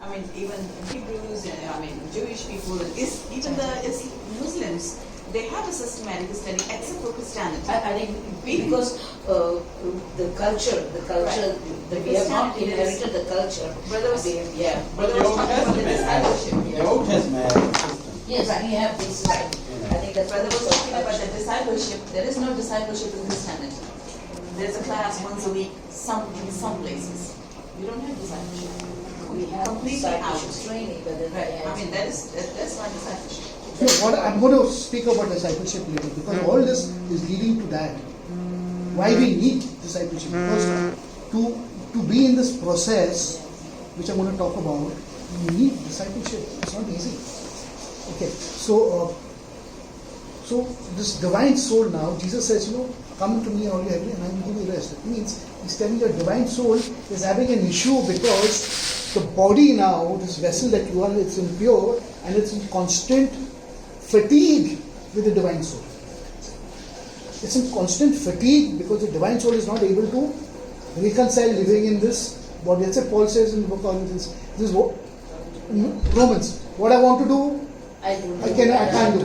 I mean, even Hebrews, Jewish people, even the Muslims, they have a systematic study except for Christianity. I think because the culture, Right. we have not inherited the culture. Brother was But the Old Testament, the Old Testament has a system. Yes, Right. we have this. I think that's Brother was talking about the discipleship. There is no discipleship in Christianity. There's a class once a week, in some places. We don't have discipleship. we have completely out. discipleship training, but then Right. we have- I mean, that's not discipleship. So what I'm going to speak about discipleship later, because all this is leading to that. Why we need discipleship? Because to be in this process, which I'm going to talk about, you need discipleship. It's not easy. Okay, so this divine soul now, Jesus says, come to me all you heavy and I will give you rest. It means he's telling your divine soul is having an issue because the body now, this vessel that you are, it's impure and it's in constant fatigue with the divine soul. It's in constant fatigue because the divine soul is not able to reconcile living in this body. That's what Paul says in the book of Romans. This is what Romans. What I want to do, I can't do.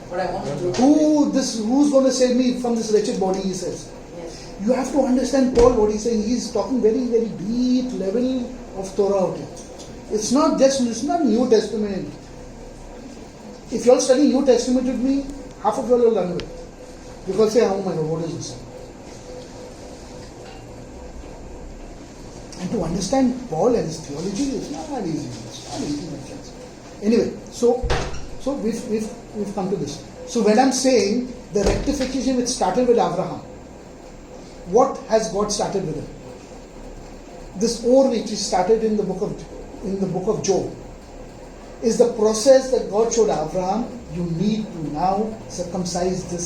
What I want to do. Who's going to save me from this wretched body? He says. Yes. You have to understand Paul what he's saying. He's talking very, very deep level of Torah out here. It's not New Testament. If you all study New Testament with me, half of you all will run away. You will say, oh my God, what is this? And to understand Paul and his theology is not easy. It's not easy, my friends. Anyway, so we've come to this. So when I'm saying the rectification which started with Abraham, what has God started with him? This or which is started in the book of Job is the process that God showed Abraham. You need to now circumcise the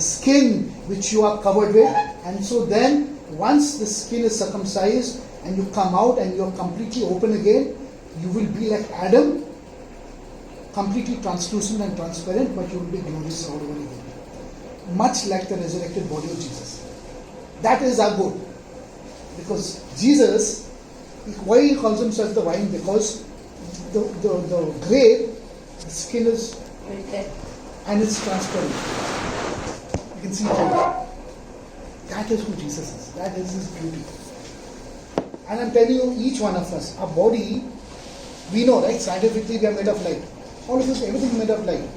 skin which you are covered with, and so then once the skin is circumcised and you come out and you are completely open again, you will be like Adam, completely translucent and transparent, but you will be glorious all over again, much like the resurrected body of Jesus. That is our goal, because Jesus, why he calls himself the vine? Because the grape, the skin is and it's transparent. You can see it. That is who Jesus is. That is his beauty. And I'm telling you, each one of us, our body, we know, right? Scientifically, we are made of light. All of us, everything is made of light.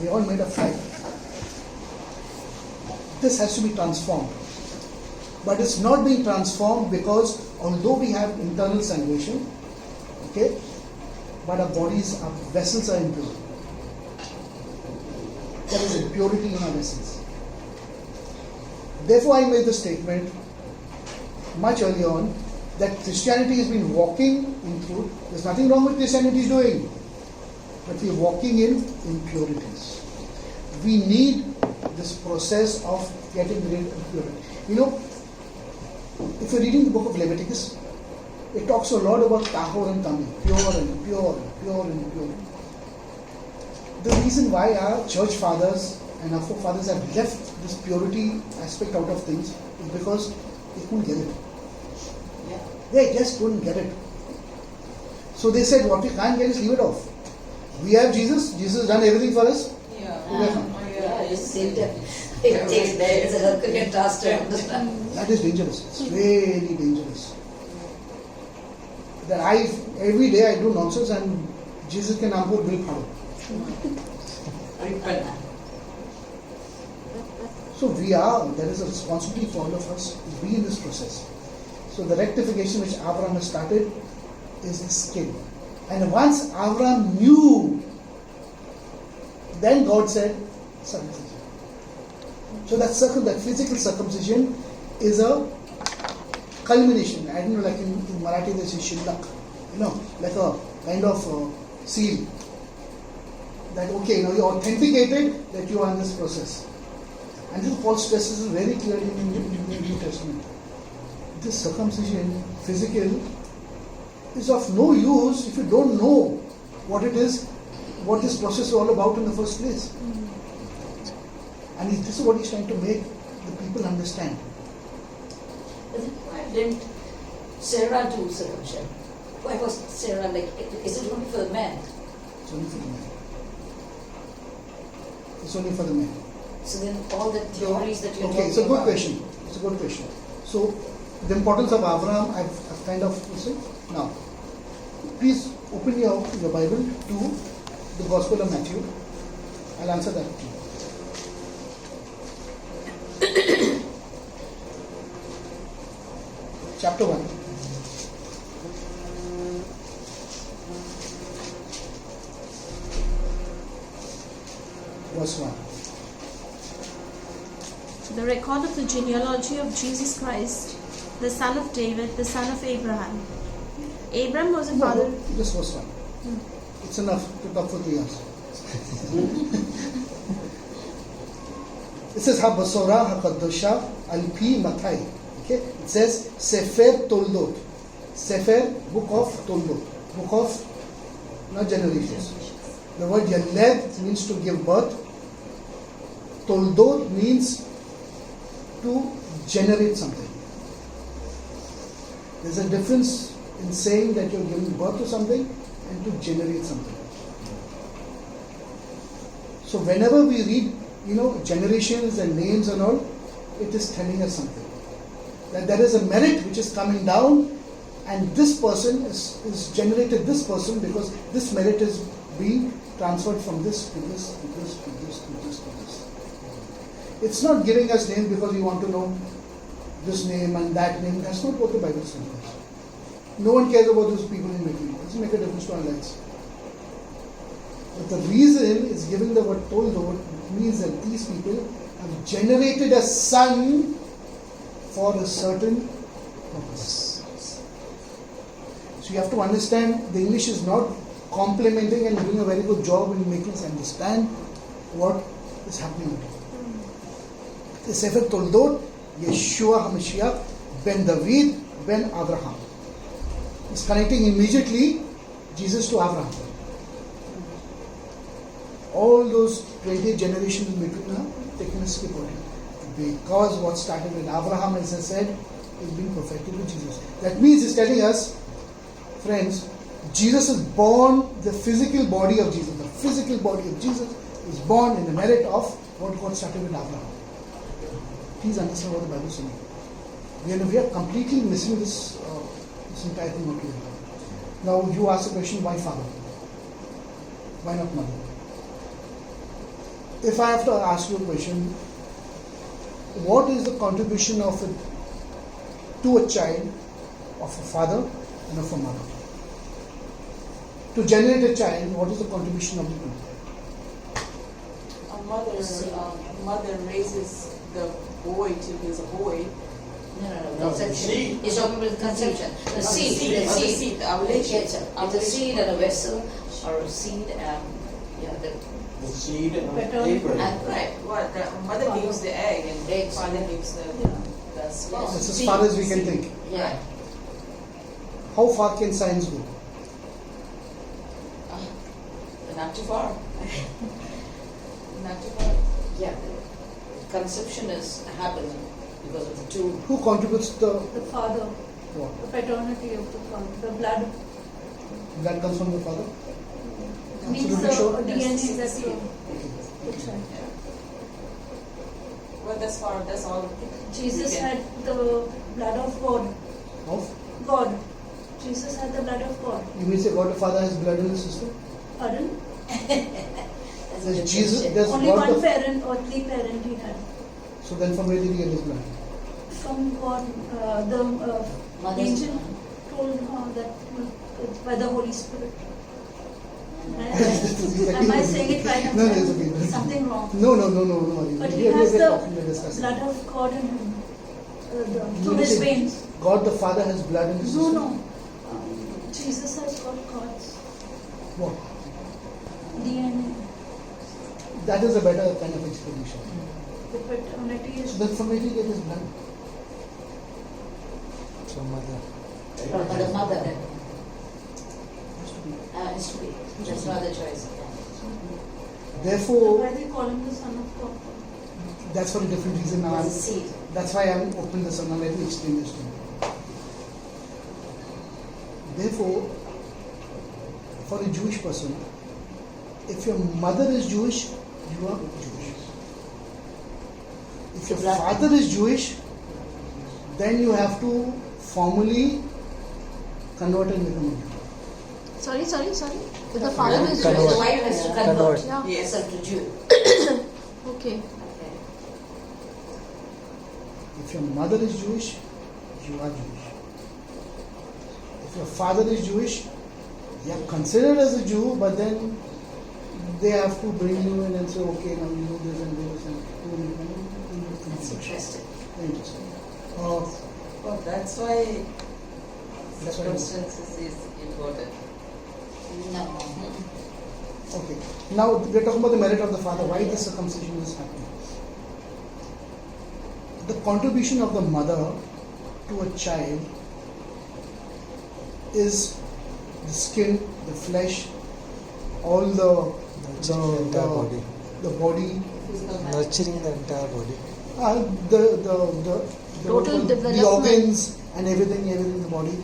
We are all made of light. This has to be transformed. But it's not being transformed because although we have internal salvation, okay, but our bodies, our vessels are impure. There is impurity in our vessels. Therefore, I made the statement much early on that Christianity has been walking in truth. There's nothing wrong with Christianity is doing, but we're walking in impurities. We need this process of getting rid of impurity. If you're reading the book of Leviticus, it talks a lot about tahor and tamid, pure and impure, pure and impure. The reason why our church fathers and our forefathers have left this purity aspect out of things is because they couldn't get it. They just couldn't get it. So they said, what we can't get is leave it off. We have Jesus. Jesus has done everything for us. It takes a Herculean task to understand. That is dangerous. It's really dangerous. That every day I do nonsense and Jesus ke naam par will phado. So there is a responsibility for all of us to be in this process. So the rectification which Abraham has started is the skin. And once Abraham knew, then God said, circumcision. So that physical circumcision is a culmination. I don't know, like in Marathi they say shillak, like a kind of seal. That you're authenticated that you are in this process. And this Paul stresses very clearly in the New Testament. This circumcision, physical, is of no use if you don't know what it is, what this process is all about in the first place. And this is what he's trying to make the people understand. Why didn't Sarah too circumcision. Why was Sarah like, is it only for the men? It's only for the men. It's only for the men. So then all the theories that you're Okay, talking it's a good about. question. It's a good question. So, the importance of Abraham, I've kind of listened. Now, please open your Bible to the Gospel of Matthew. I'll answer that to you. Chapter 1. Verse 1. The record of the genealogy of Jesus Christ, the son of David, the son of Abraham. Abram was a father. No, just verse 1. It's enough to talk for 3 hours. It says Habasora Hakadosha Alpi Mathai. Okay? It says Sefer Toldot. Sefer, book of Toldot. Book of not generations. The word Yaled means to give birth. Toldot means to generate something. There's a difference in saying that you're giving birth to something and to generate something. So whenever we read, generations and names and all, it is telling us something. That there is a merit which is coming down, and this person is generated this person because this merit is being transferred from this to this to this to this to this to this. It's not giving us names because we want to know this name and that name. That's not what the Bible says. No one cares about those people in between. It doesn't make a difference to our lives. But the reason is giving the word Toldot means that these people have generated a son for a certain purpose. So you have to understand the English is not complimenting and doing a very good job in making us understand what is happening. The Sefer Toldot, Yeshua HaMashiach ben David ben Abraham. It's connecting immediately Jesus to Abraham. All those 20 generations in between are taken a skip on it. Because what started with Abraham, as I said, is being perfected with Jesus. That means it's telling us, friends, Jesus is born, the physical body of Jesus. The physical body of Jesus is born in the merit of what God started with Abraham. Please understand what the Bible is saying. We are completely missing this entire thing altogether. Now you ask the question, why father? Why not mother? If I have to ask you a question, what is the contribution to a child of a father and of a mother? To generate a child, what is the contribution of the two? A mother raises the boy till he's a boy. No, conception. He's talking about the conception. The seed. The seed, the ovulation. It's a seed and a vessel, or a seed and The seed of Abraham. Abraham. Right. What the mother gives the egg and the Eggs. father gives the sperm. That's as far as we can think. Yeah. How far can science go? Not too far. Not too far. Yeah. Conception happens because of the two. Who contributes The father, what? the paternity of the father, the blood That comes from the father? means Absolutely the sure? DNA that seed. the child. Yeah. Well, that's all. Jesus we can- had the blood of God. Of? God. Jesus had the blood of God. You mean say God the Father has blood in his system? Pardon? There's Jesus, there's Only God one the parent, earthly parent he had. So then from where did he get his blood? From God, the Mother's angel blood. told her that by the Holy Spirit. This is exactly Am I what saying it right? No, it's okay. Something wrong. No. But We he are has talking, we are the discussing. blood of God in him. You Through his say veins. God the Father has blood in his No, system? no. Jesus has got God's What? DNA. That is a better kind of explanation. The paternity is. So then from where did he get his blood? From mother. From the mother. Has to be. It's to be. There's no other choice. Therefore, Why they call him the Son of God? that's for a different reason now. There's a seed. That's why I'm opening this up. Now let me explain this to you. Therefore, for a Jewish person, if your mother is Jewish, you are Jewish. If your father is Jewish, then you have to formally convert and become a Jew. Sorry. If the father is The Jewish. wife has to convert Yeah. herself to Jew. Okay. If your mother is Jewish, you are Jewish. If your father is Jewish, you are considered as a Jew, but then they have to bring you in and say, okay, now you do this and this and That's interesting. Very interesting. Oh, that's why That's why- circumstances is important. No. Okay. Now we're talking about the merit of the father. Why the circumcision is happening? The contribution of the mother to a child is the skin, the flesh, all the entire body. the body, Physical man. Nurturing the entire body. the Total development. the organs and everything in the body.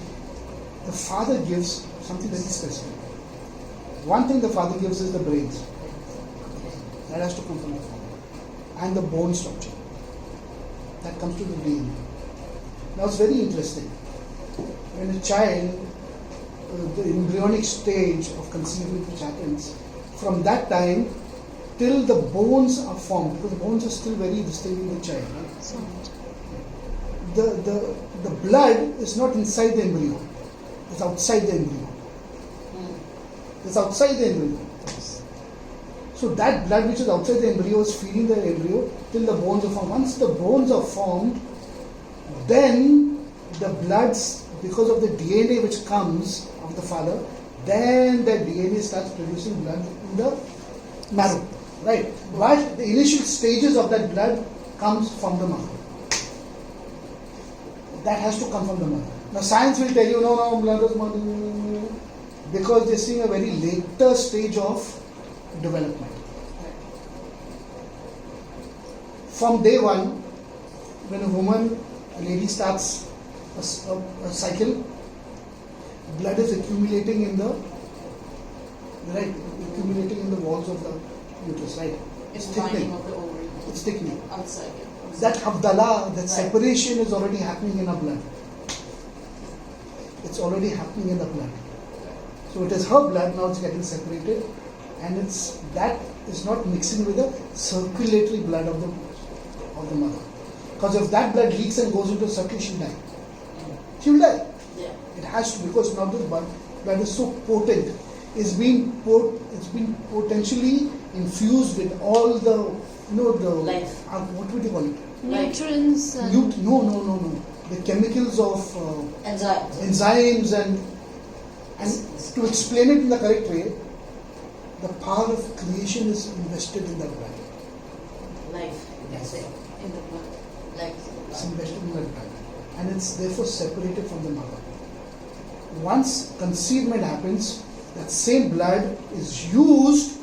The father gives something very specific. One thing the father gives is the brains. That has to come from the father. And the bone structure. That comes to the DNA. Now it's very interesting. When a child, the embryonic stage of conceiving which happens, from that time till the bones are formed, because the bones are still very distinct in the child. Right? Soft. The blood is not inside the embryo. It's outside the embryo. It's outside the embryo. So that blood which is outside the embryo is feeding the embryo till the bones are formed. Once the bones are formed, then the bloods, because of the DNA which comes of the father, then that DNA starts producing blood in the marrow. Right? But the initial stages of that blood comes from the mother. That has to come from the mother. Now science will tell you, no, blood is mother, because they're seeing a very later stage of development. From day one, when a lady starts a cycle, blood is accumulating in the walls of the uterus, right? It's lining of the ovary. It's thickening. Outside. That Havdalah, that separation is already happening in our blood. It's already happening in the blood. So it is her blood, now it's getting separated, and that is not mixing with the circulatory blood of the mother. Because if that blood leaks and goes into circulation, she'll die. She'll die. Yeah. It has to, because now this blood is so potent. It's been potentially infused with all the Life. What would you call it? Nutrients and No. The chemicals of Enzymes. enzymes and to explain it in the correct way, the power of creation is invested in that blood. Life, you can say. In the blood. Life. It's invested in that blood. And it's therefore separated from the mother. Once conceivement happens, that same blood is used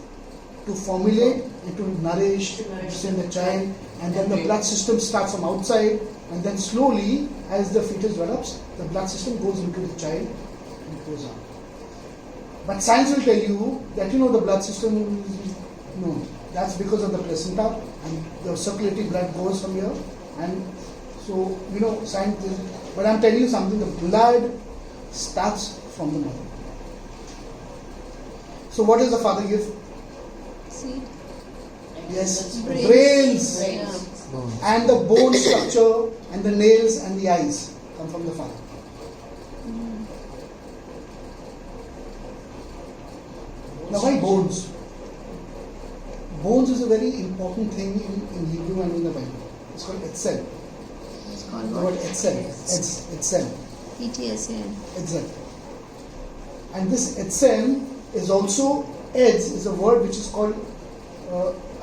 to formulate and to nourish the child, and then the blood system starts from outside, and then slowly, as the fetus develops, the blood system goes into the child and it goes out. But science will tell you that the blood system no, that's because of the placenta, and the circulatory blood goes from here, and so science. But I'm telling you something: the blood starts from the mother. So what does the father give? seed. Yes, Brains. brains. Brains. Bones. And the bone structure and the nails and the eyes come from the father. Now why bones? Bones is a very important thing in Hebrew and in the Bible. It's called etzel. It's called The what? word etzel. Etzel. ETSAN. Etzel. And this etzel is also, etz is a word which is called,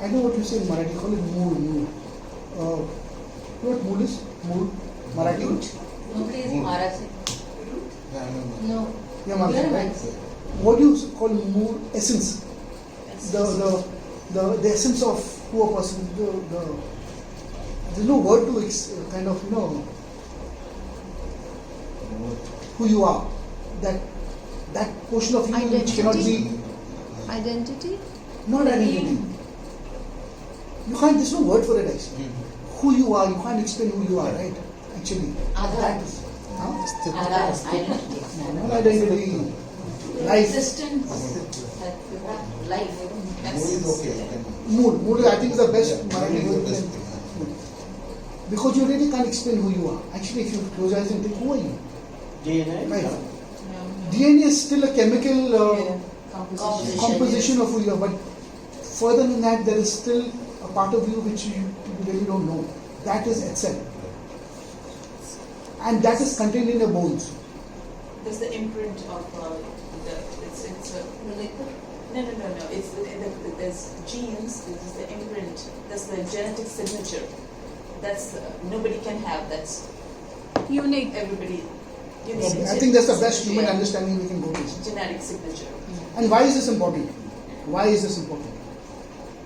I know what you say in Marathi, call it mool. You know what mool is? Mool? Marathi? Nobody is Marathi. No. Yeah, Marathi, right? What do you call mool? Essence. The essence of who a person, there's no word to kind of, who you are. That that portion of you which cannot be, Identity? not identity. You can't, there's no word for it actually. Who you are, you can't explain who you are, right? Actually. That is, Identity. not identity. Life. Existence. Life. Mood, I think is the best Marathi word. Because you really can't explain who you are. Actually, if you close your eyes and think, who are you? DNA. Right. DNA is still a chemical composition of who you are, but further than that, there is still a part of you which you really don't know. That is itself. And that is contained in your bones. There's the imprint of it's a no. It's there's genes. There's the imprint. That's the genetic signature. That's nobody can have. That's Unique. everybody. I think that's the best human understanding we can go to. Genetic signature. And why is this important? Why is this important?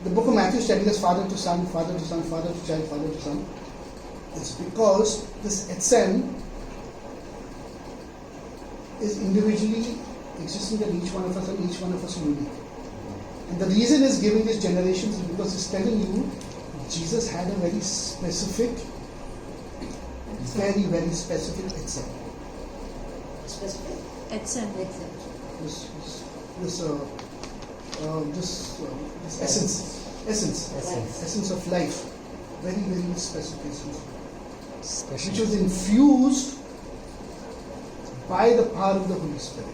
The book of Matthew is telling us father to son, father to son, father to child, father to son. It's because this Etzem is individually existing in each one of us, and each one of us is unique. And the reason is giving these generations is because it's telling you Jesus had a very specific, very, very specific Etzem. Specific. It's a This essence of life, very, very specific essence, which was infused by the power of the Holy Spirit.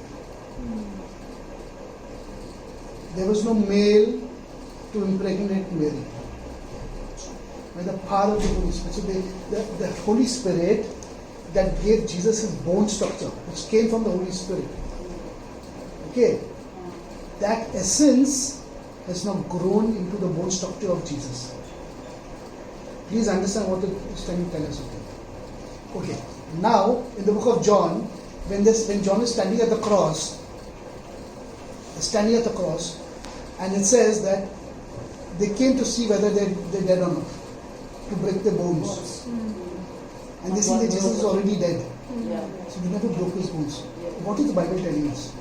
There was no male to impregnate Mary. By the power of the Holy Spirit. So the Holy Spirit that gave Jesus his bone structure, which came from the Holy Spirit. Okay, that essence has now grown into the bone structure of Jesus. Please understand what it is trying to tell us. Okay, now in the book of John, when John is standing at the cross, and it says that they came to see whether they're dead or not, to break their bones. And they see that Jesus is already dead. So they never broke his bones. What is the Bible telling us?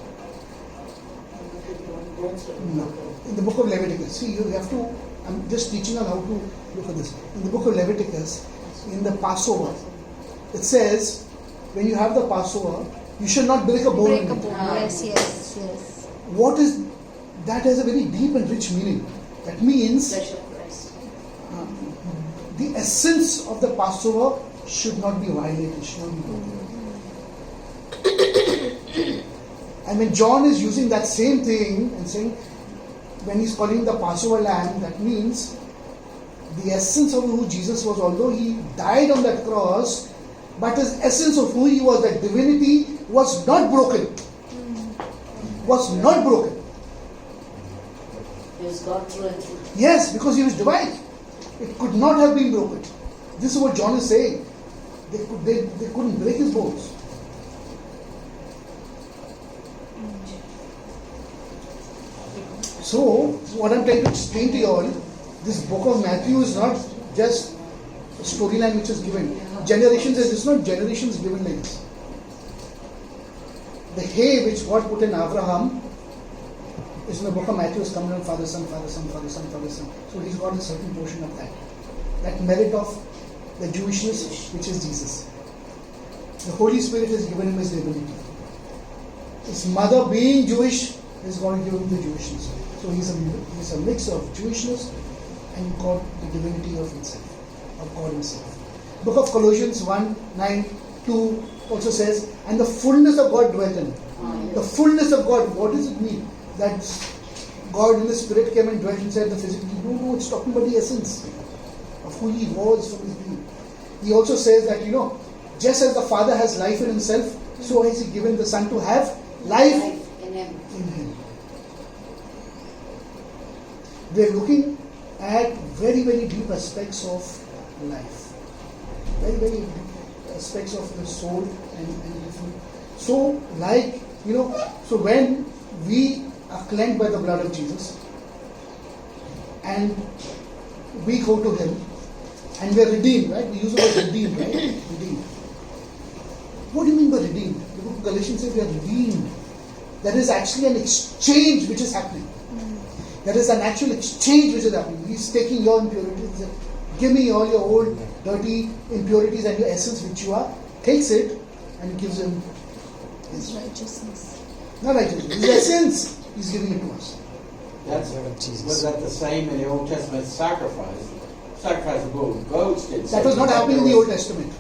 No. In the book of Leviticus, see, you have to, I'm just teaching you how to look at this. In the book of Leviticus, in the Passover, it says, when you have the Passover, you should not break a bone. break a bone. Yes. What is, that has a very deep and rich meaning. That means Flesh of Christ. the essence of the Passover should not be violated, should not be broken. And when John is using that same thing and saying, when he's calling the Passover lamb, that means the essence of who Jesus was, although he died on that cross, but his essence of who he was, that divinity, was not broken. Was not broken. He was God through and through. Yes, because he was divine. It could not have been broken. This is what John is saying. They couldn't break his bones. So, what I'm trying to explain to you all, this book of Matthew is not just a storyline which is given. Generations, it's not generations given like this. The hay which God put in Abraham is in the book of Matthew, is coming on Father, Son, Father, Son, Father, Son, Father, Son. So he's got a certain portion of that. That merit of the Jewishness, which is Jesus. The Holy Spirit has given him his ability. His mother being Jewish is going to give him the Jewishness. So he's a mix of Jewishness and God, the divinity of himself, of God himself. Book of Colossians 1:9-2 also says, and the fullness of God dwelt in him. The fullness of God, what does it mean? That God in the Spirit came and dwelt inside the physical. No, it's talking about the essence of who he was from his being. He also says that, just as the Father has life in himself, so has he given the Son to have life In him. in him. We are looking at very, very deep aspects of life. Very, very deep aspects of the soul and different. So, so when we are cleansed by the blood of Jesus and we go to him and we are redeemed, right? We use the word redeemed, right? Redeemed. What do you mean by redeemed? The book of Galatians says we are redeemed There is actually an exchange which is happening. There is an actual exchange which is happening. He's taking your impurities, give me all your old dirty impurities and your essence which you are, takes it and gives him his righteousness. not righteousness, his essence, he's giving it to us. That's, Blood of Jesus. was that the same in the Old Testament sacrifice? Sacrifice of bull and goats did. That was not happening in the Old Testament.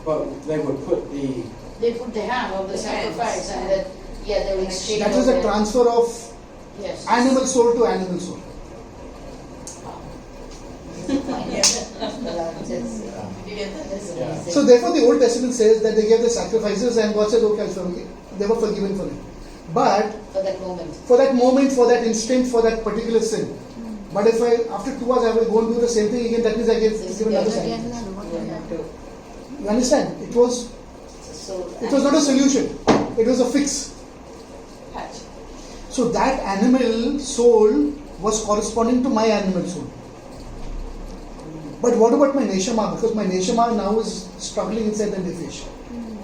But they would put the They put the hand on the sacrifice and then, they will exchange. That was a transfer of Yes. animal soul to animal soul. Yeah. So therefore the Old Testament says that they gave the sacrifices and God says, okay, they were forgiven for it. But For that moment. for that moment, for that instant, for that particular sin. But if after 2 hours I will go and do the same thing again, that means I give another sacrifice. You understand? It was not a solution. It was a fix. Patch. So that animal soul was corresponding to my animal soul. But what about my neshama? Because my neshama now is struggling inside the nefesh.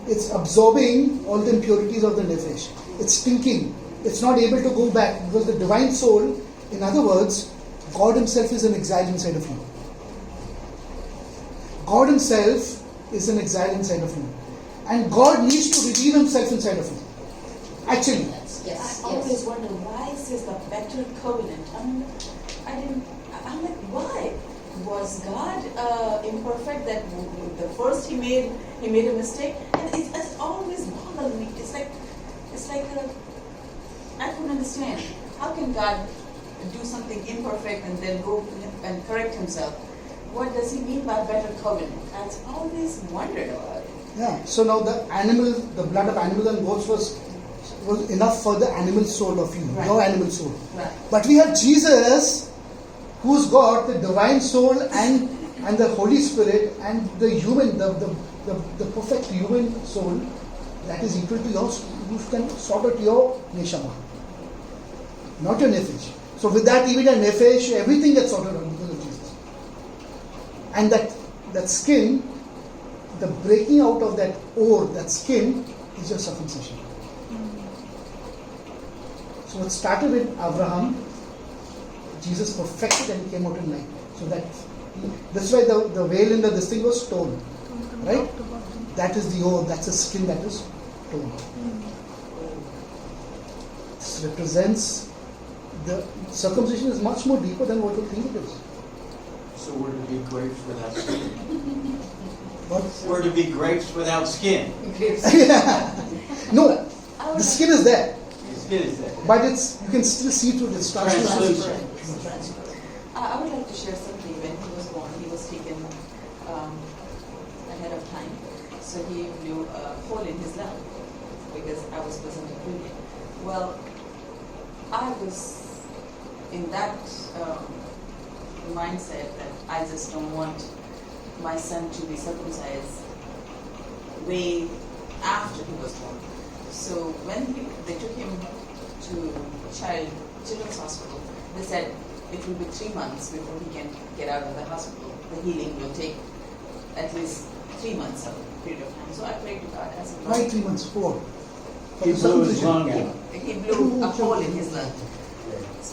It's absorbing all the impurities of the nefesh. It's stinking. It's not able to go back because the divine soul, in other words, God Himself is in exile inside of you. God Himself is in exile inside of you. And God needs to redeem Himself inside of you. Actually. Yes. I always wonder why is this the better covenant? I'm like, why? Was God imperfect that the first He made a mistake? And it's always bothered me. It's like I couldn't understand. How can God do something imperfect and then go and correct Himself? What does He mean by better covenant? I've always wondered about it. Yeah. So now the blood of animals and goats was enough for the animal soul of you, Right. your animal soul. Right. But we have Jesus, who's got the divine soul and the Holy Spirit and the human, the perfect human soul that is equal to yours. You can sort out your neshama, not your nefesh. So with that, even your nefesh, everything gets sorted out because of Jesus. And that skin, the breaking out of that ore, that skin, is your circumcision. So it started with Abraham. Jesus perfected and he came out in light. So that's why the veil in this thing was torn. Right? That is the ore, that's the skin that is torn. This represents the circumcision is much more deeper than what you think it is. So we're to be grapes without skin. But We're to be grapes without skin. no, the skin is there, The skin is there. but you can still see through the Translucent. I would like to share something. When he was born, he was taken ahead of time. So he blew a hole in his lung because I was present at Brilliant. Well, I was in that mindset that I just don't want my son to be circumcised way after he was born. So when they took him to children's hospital, they said it will be 3 months before he can get out of the hospital. The healing will take at least 3 months of period of time. So I prayed to God. I said, Why Lord, 3 months? 4. He blew his lung out. he blew a hole in his lung.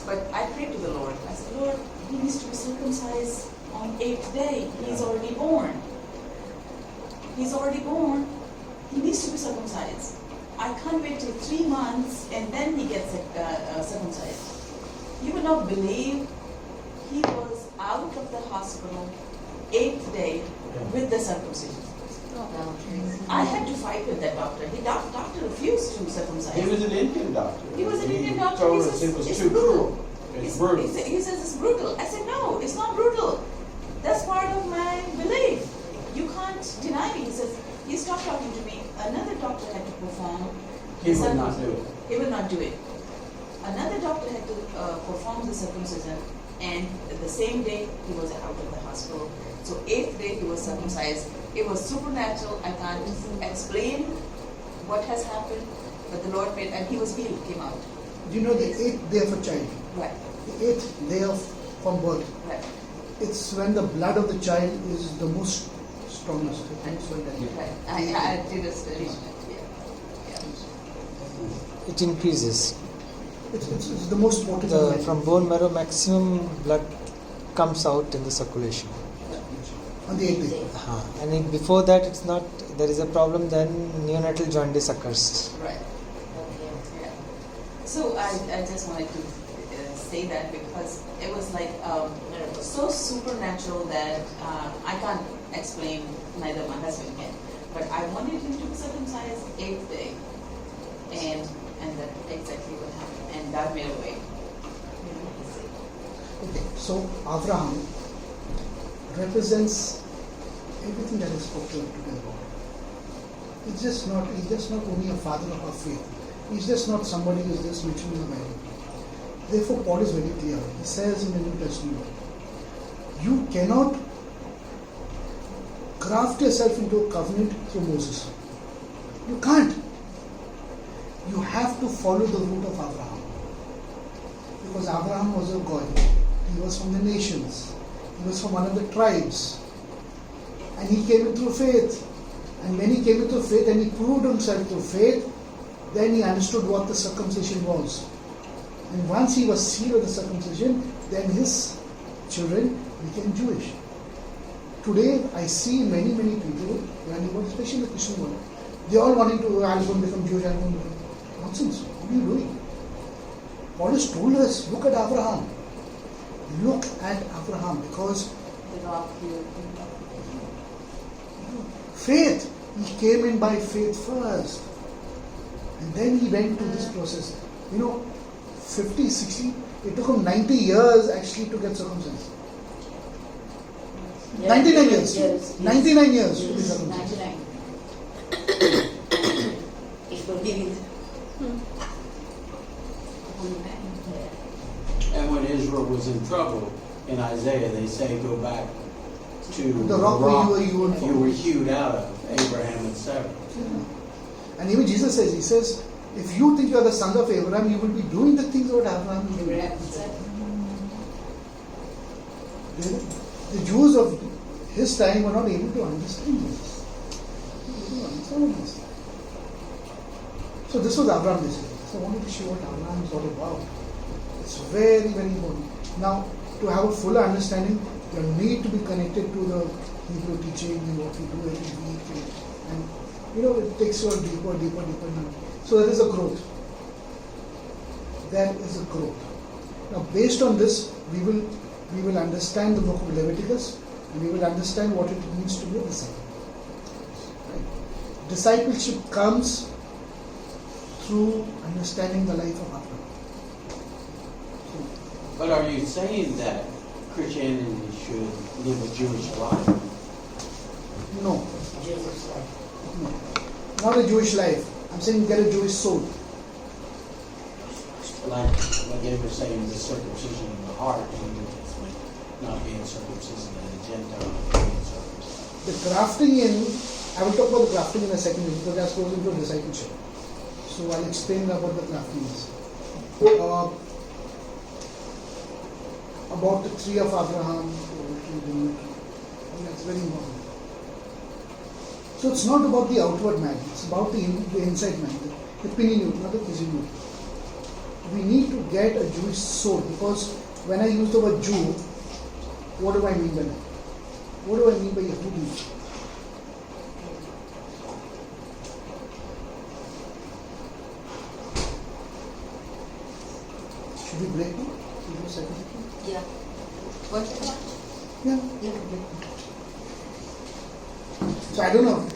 But I prayed to the Lord. I said, Lord, he needs to be circumcised on 8th day. He's already born. He's already born. He needs to be circumcised. I can't wait till 3 months and then he gets circumcised. You will not believe he was out of the hospital 8th day with the circumcision. I had to fight with that doctor. The doctor refused to circumcise. He was an Indian doctor. He was an Indian doctor. Told He us says it was it's too brutal. cruel. It's brutal. He says it's brutal. I said, no, it's not brutal. That's part of my belief. You can't deny me. He says, he stopped talking to me. Another doctor had to perform. He the would not circumcision. do it. He will not do it. Another doctor had to perform the circumcision, and the same day he was out of the hospital. So 8th day he was circumcised. It was supernatural. I can't explain what has happened, but the Lord made, and he was healed, came out. Do you know the 8th day of a child? Right, The 8th day from birth. right, It's when the blood of the child is the most strongest. That's when that right. I did a study on it. Yeah. it increases. It's the most potent enzyme. From bone marrow, maximum blood comes out in the circulation. On the 8th day. And before that, it's not. There is a problem. Then neonatal jaundice occurs. Right. Yeah. So I just wanted to say that because it was like so supernatural that I can't explain, neither my husband can. But I wanted him to be circumcised 8th day, and that's exactly what happened, and God made a way. Okay, so Abraham represents everything that is spoken today about. He's just not only a father of our faith. He's just not somebody who is just mentioned in the Bible. Therefore, Paul is very clear. He says in the New Testament, you cannot graft yourself into a covenant through Moses. You can't. You have to follow the route of Abraham. Because Abraham was a God. He was from the nations. He was from one of the tribes. And he came in through faith. And when he came in through faith and he proved himself through faith, then he understood what the circumcision was. And once he was sealed with the circumcision, then his children became Jewish. Today, I see many people, especially in the Christian world, they all wanting to, I'm going to become Jewish, I'm going to become. Nonsense. What are you doing? Paul has told us, look at Abraham. Look at Abraham, because faith, he came in by faith first. And then he went to this process. 50, 60, it took him 90 years actually to get circumcised. 99 years. 99 years to be circumcised. 99. If we're giving And when Israel was in trouble in Isaiah, they say go back to the rock where you were hewed out of, Abraham and Sarah. Yeah. And even Jesus says, he says, if you think you are the son of Abraham, you will be doing the things that Abraham will do. The Jews of his time were not able to understand this. So this was Abraham basically. So I wanted to show what Abraham is all about. It's very, very important. Now, to have a fuller understanding, you need to be connected to the Hebrew teaching and what we do every week. And it takes you deeper. So there is a growth. There is a growth. Now, based on this, we will understand the book of Leviticus, and we will understand what it means to be a disciple. Right? Discipleship comes through understanding the life of Abraham. But are you saying that Christianity should live a Jewish life? No. No. Not a Jewish life. I'm saying get a Jewish soul. Like what they were saying, the circumcision of the heart in the New Testament, not being circumcision of the Gentile, being circumcised. The grafting in, I will talk about the grafting in a second because that goes into discipleship. So I'll explain about the grafting is. About the tree of Abraham, that's very important. So it's not about the outward man, it's about the inside man, the pinninute, not the pisinute. We need to get a Jewish soul, because when I use the word Jew, what do I mean by that? What do I mean by Yehudi? Should we break now? Should we do a second? Yeah. What? Yeah. So I don't know.